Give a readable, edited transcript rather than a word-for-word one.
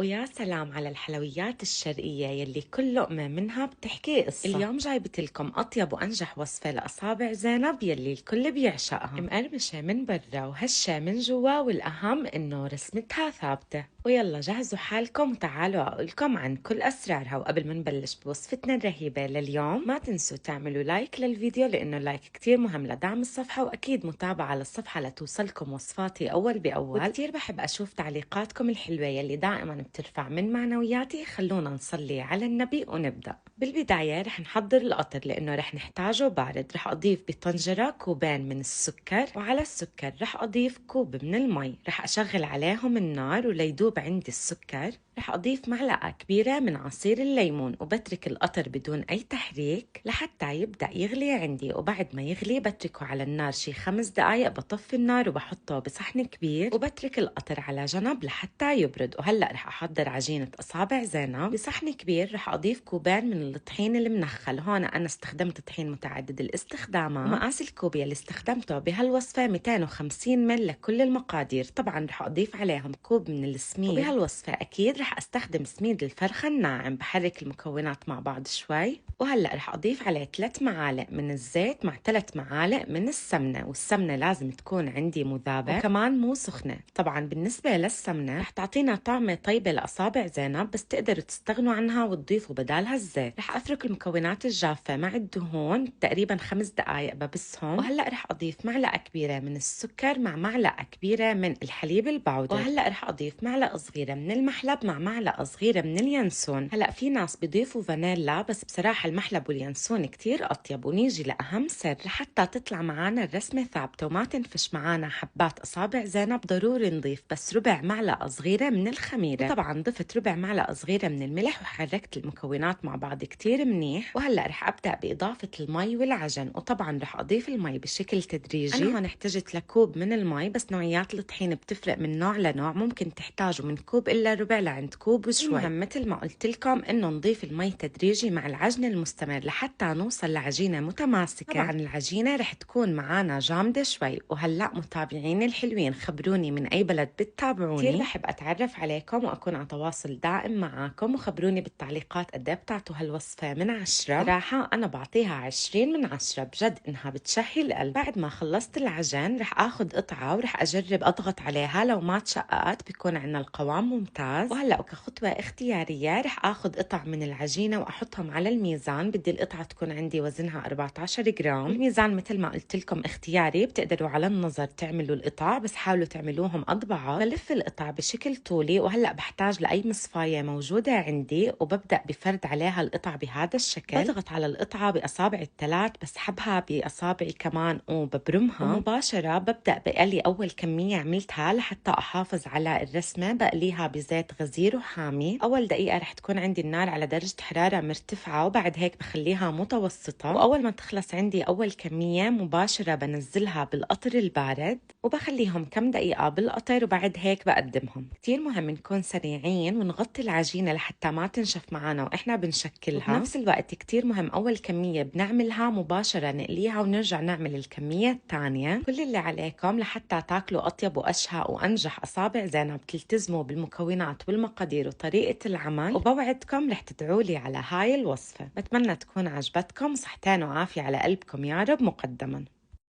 ويا سلام على الحلويات الشرقية يلي كل لقمة منها بتحكي قصة. اليوم جايبت لكم أطيب وأنجح وصفة لأصابع زينب يلي الكل بيعشقها، مقرمشة من برا وهشة من جوا، والأهم إنه رسمتها ثابتة. ويلا جهزوا حالكم وتعالوا أقولكم عن كل أسرارها. وقبل ما نبلش بوصفتنا الرهيبة لليوم ما تنسوا تعملوا لايك للفيديو، لأنه اللايك كتير مهم لدعم الصفحة، وأكيد متابعة للصفحة لتوصلكم وصفاتي أول بأول. وكتير بحب أشوف تعليقاتكم الحلوة يلي دائما بترفع من معنوياتي. خلونا نصلي على النبي ونبدأ. بالبداية رح نحضر القطر لأنه رح نحتاجه بارد. رح أضيف بطنجرة كوبين من السكر، وعلى السكر رح أضيف كوب من المي. رح أشغل عليهم النار وليدوب عندي السكر. رح أضيف معلقة كبيرة من عصير الليمون، وبترك القطر بدون أي تحريك لحتى يبدأ يغلي عندي. وبعد ما يغلي بتركه على النار شي 5 دقايق، بطفي النار وبحطه بصحن كبير وبترك القطر على جنب لحتى يبرد. وهلأ رح أحضر عجينة أصابع زينب. بصحن كبير رح أضيف كوبين من الطحين المنخل. هون أنا استخدمت طحين متعدد الاستخدامات. ومقاس الكوب اللي استخدمته بهالوصفة 250 مل لكل المقادير. طبعا رح أضيف عليهم كوب من السميد، وبهالوصفة أكيد رح أستخدم سميد الفرخة الناعم. بحرك المكونات مع بعض شوي، وهلأ رح أضيف عليه 3 معالق من الزيت مع 3 معالق من السمنة. والسمنة لازم تكون عندي مذابة وكمان مو سخنة. طبعا بالنسبة للسمنة رح تعطينا طعمة طيبة لأصابع زينب، بس تقدروا تستغنوا عنها وتضيفوا بدالها الزيت. رح أفرك المكونات الجافة مع الدهون تقريبا 5 دقايق ببسهم. وهلأ رح أضيف معلقة كبيرة من السكر مع معلقة كبيرة من الحليب الباودر. وهلأ رح أضيف معلقة صغيرة من المحلب مع معلقة صغيرة من اليانسون. هلأ في ناس بيضيفوا فانيلا، بس بصراحة المحلب واليانسون كتير أطيب. ونيجي لأهم سر لحتى تطلع معانا الرسمة ثابتة وما تنفش معانا حبات أصابع زينب. ضروري نضيف بس ربع معلقة صغيرة من الخميرة. وطبعا ضفت ربع معلقة صغيرة من الملح وحركت المكونات مع بعض كتير منيح. وهلأ رح أبدأ بإضافة المي والعجن. وطبعا رح أضيف المي بشكل تدريجي. أنا هون احتجت لكوب من المي، بس نوعيات الطحين بتفرق من نوع لنوع. ممكن تحتاجوا من كوب إلا ربع لعند كوب وشوي. المهم مثل ما قلت لكم إنه نضيف المي تدريجي مع العجن المستمر لحتى نوصل لعجينة متماسكة. طبعا العجينة رح تكون معانا جامدة شوي. وهلأ متابعين الحلوين خبروني من أي بلد بتتابعوني. كتير بحب أتعرف عليكم وأكون على تواصل دائم معاكم. وخبروني بالتعليقات قد ايه بتعطوا هالوصفة من 10. صراحة أنا بعطيها 20 من 10 بجد، إنها بتشهي القلب. بعد ما خلصت العجن رح آخد قطعة ورح أجرب أضغط عليها. لو ما تشققت بيكون عنا القوام ممتاز. وهلأ كخطوة اختيارية رح آخد قطع من العجينة وأحطهم على الميزان. بدي القطعة تكون عندي وزنها 14 جرام. الميزان مثل ما قلت لكم اختياري، بتقدروا على النظر تعملوا القطع، بس حاولوا تعملوهم قد بعض. بلف القطع بشكل طولي. وهلأ بحتاج لأي مصفاية موجودة عندي، وببدأ بفرد عليها القطع بهذا الشكل. بضغط على القطعة بأصابعي الثلاث، بسحبها بأصابعي كمان وببرمها. ومباشرة ببدأ بقلي أول كمية عملتها لحتى أحافظ على الرسمة. بقليها بزيت غزير وحامي. أول دقيقة رح تكون عندي النار على درجة حرارة مرتفعة، وبعد هيك بخليها متوسطة. وأول ما تخلص عندي أول كمية مباشرة بنزلها بالقطر البارد وبخليهم كم دقيقة بالقطر، وبعد هيك بقدمهم. كتير مهم نكون سريعين ونغطي العجينة لحتى ما تنشف معنا وإحنا بنشكلها. وبنفس الوقت كتير مهم أول كمية بنعملها مباشرة نقليها ونرجع نعمل الكمية الثانية. كل اللي عليكم لحتى تاكلوا أطيب وأشهى وأنجح أصابع زينب تلتزموا بالمكونات والمقادير وطريقة العمل، وبوعدكم رح تدعولي على هاي الوصفة. بتمنى تكون عجبتكم. صحتين وعافية على قلبكم يا رب مقدما.